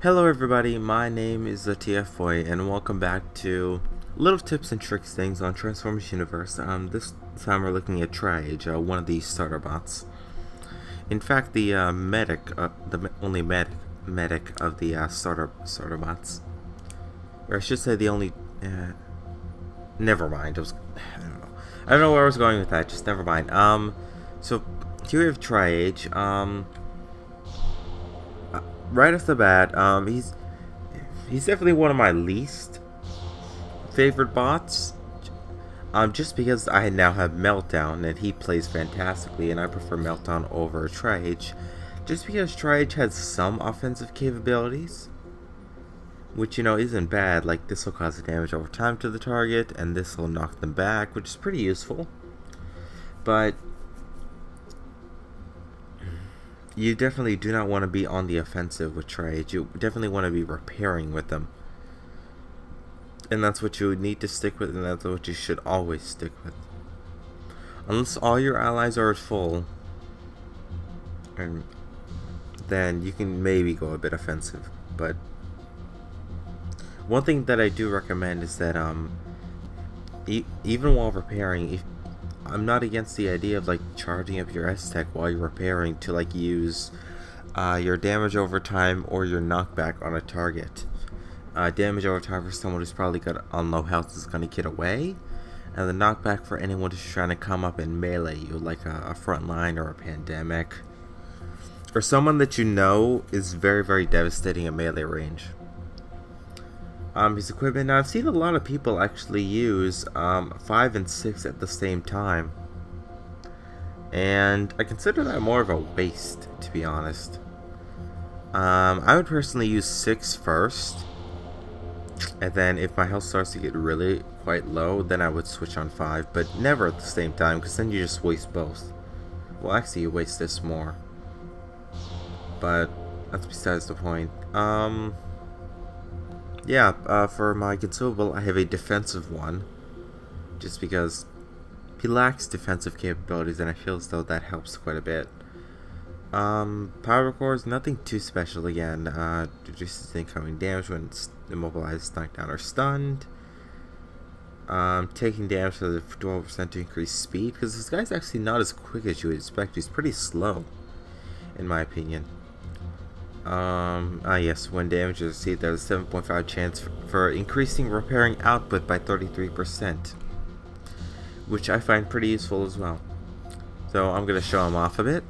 Hello everybody, my name is TheTfboy and welcome back to little tips and tricks things on Transformers Universe. This time we're looking at Triage, one of these starter bots. In fact, the only medic of the starter bots. Or I should say the only, never mind, I don't know where I was going with that, just never mind. So here we have Triage. Right off the bat, he's definitely one of my least favorite bots. Just because I now have Meltdown and he plays fantastically, and I prefer Meltdown over Triage. Just because Triage has some offensive capabilities, which isn't bad. Like this will cause damage over time to the target, and this will knock them back, which is pretty useful. But you definitely do not want to be on the offensive with Triage. You definitely want to be repairing with them. And that's what you need to stick with, and that's what you should always stick with. Unless all your allies are at full, and then you can maybe go a bit offensive. But one thing that I do recommend is that even while repairing, I'm not against the idea of like charging up your S-Tech while you're repairing to like use your damage over time or your knockback on a target. Damage over time for someone who's probably got on low health is going to get away, and the knockback for anyone who's trying to come up and melee you, like a frontline or a pandemic, or someone that you know is very, very devastating at melee range. His equipment. Now, I've seen a lot of people actually use 5 and 6 at the same time, and I consider that more of a waste, to be honest. I would personally use 6 first, and then if my health starts to get really quite low, then I would switch on 5, but never at the same time, because then you just waste both. Well, actually, you waste this more, but that's besides the point. Yeah, for my consumable, I have a defensive one, just because he lacks defensive capabilities, and I feel as though that helps quite a bit. Power cores, nothing too special again. Reduces incoming damage when it's immobilized, knocked down, or stunned. Taking damage for the 12% to increase speed, because this guy's actually not as quick as you would expect. He's pretty slow, in my opinion. Yes, when damage is received, there's a 7.5 chance for increasing repairing output by 33%, which I find pretty useful as well. So I'm going to show him off a bit.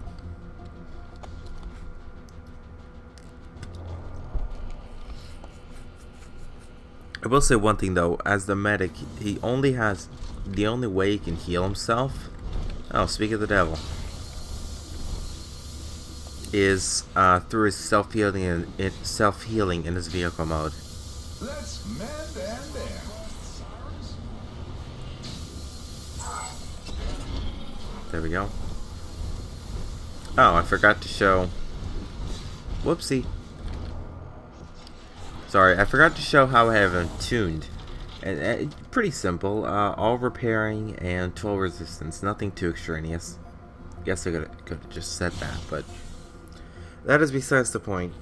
I will say one thing though, as the medic, he only has, the only way he can heal himself, oh, speak of the devil, is through his self-healing in his vehicle mode. Let's mend and there. There we go. Oh, I forgot to show. Whoopsie. Sorry, I forgot to show how I have him tuned. And pretty simple. All repairing and 12 resistance. Nothing too extraneous. Guess I could have just said that, but that is besides the point.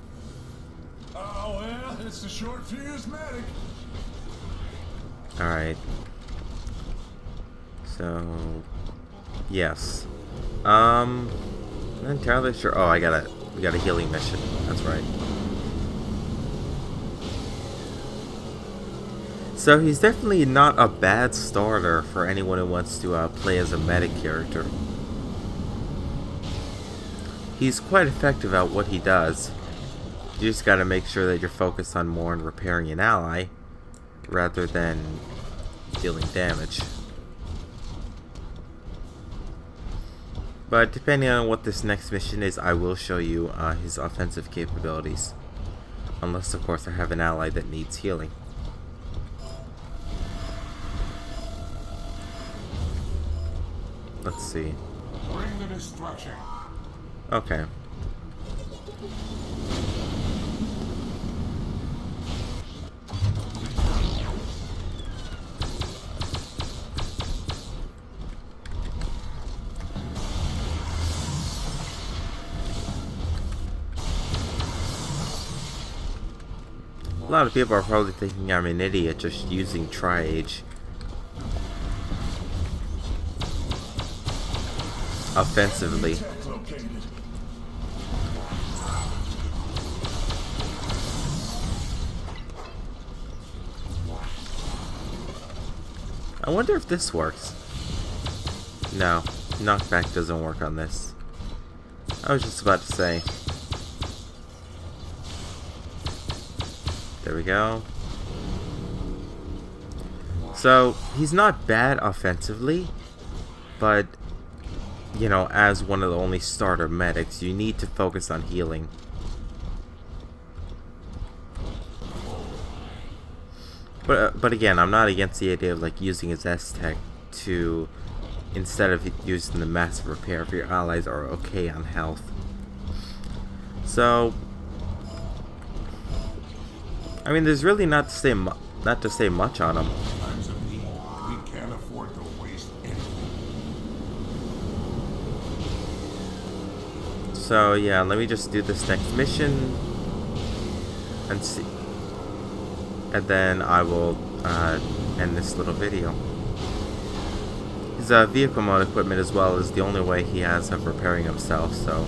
Oh, well, it's the short fuse medic. Alright. So, yes. I'm not entirely sure. Oh, we got a healing mission. That's right. So he's definitely not a bad starter for anyone who wants to play as a medic character. He's quite effective at what he does. You just gotta make sure that you're focused on more on repairing an ally rather than dealing damage. But depending on what this next mission is, I will show you his offensive capabilities. Unless, of course, I have an ally that needs healing. Let's see. Bring the destruction. Okay. A lot of people are probably thinking I'm an idiot just using Triage offensively. Tech located. I wonder if this works. No, knockback doesn't work on this. I was just about to say. There we go. So, he's not bad offensively, but, you know, as one of the only starter medics, you need to focus on healing. But again, I'm not against the idea of like using his S-Tech to, instead of using the massive repair if your allies are okay on health. So, I mean, there's really not to say much on him. Times of need. We can't afford to waste anything. So yeah, let me just do this next mission and see, and then I will end this little video. His vehicle mode equipment as well is the only way he has of repairing himself, so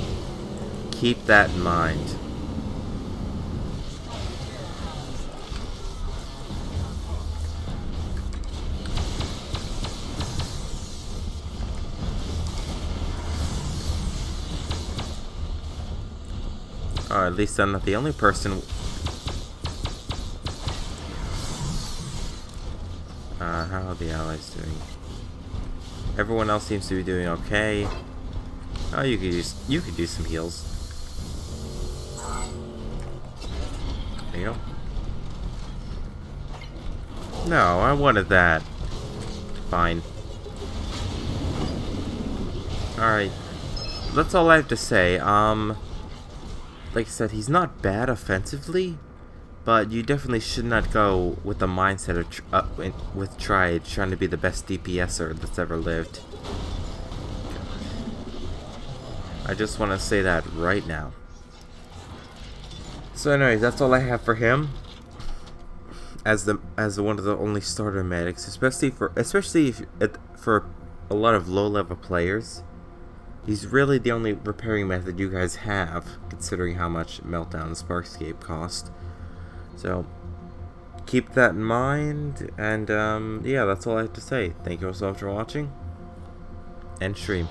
keep that in mind. Or at least I'm not the only person. How are the allies doing? Everyone else seems to be doing okay. Oh, you could use some heals. There you go. No, I wanted that. Fine. Alright. That's all I have to say. Like I said, he's not bad offensively, but you definitely should not go with the mindset of with Triage trying to be the best DPSer that's ever lived. I just want to say that right now. So anyways, that's all I have for him. As one of the only starter medics, especially for a lot of low-level players. He's really the only repairing method you guys have, considering how much Meltdown and Sparkscape cost. So, keep that in mind, and yeah, that's all I have to say. Thank you all so much for watching, and stream.